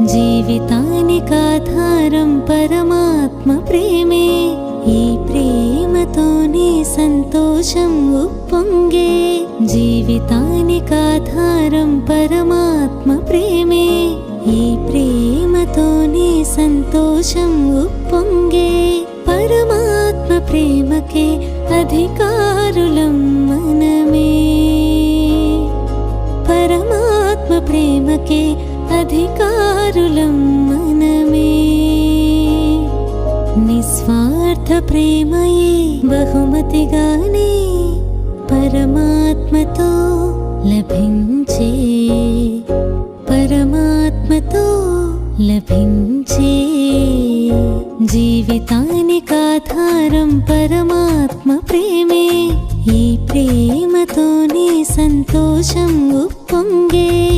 జీవితానికాధారం పరమాత్మ ప్రేమే. ఈ ప్రేమతోనే సంతోషం ఉప్పొంగే. జీవితానికాధారం పరమాత్మ ప్రేమే. ఈ ప్రేమతోనే సంతోషం ఉప్పొంగే. పరమాత్మ ప్రేమకే అధికారులం మనమే. పరమాత్మ ప్రేమకే అధికారులం మనమే. నిస్వార్థ ప్రేమయే బహుమతిగానే పరమాత్మతో లభించే. పరమాత్మతో లభించే. జీవితానికాధారం పరమాత్మ ప్రేమే. ఈ ప్రేమతోనే సంతోషం ఉప్పొంగే.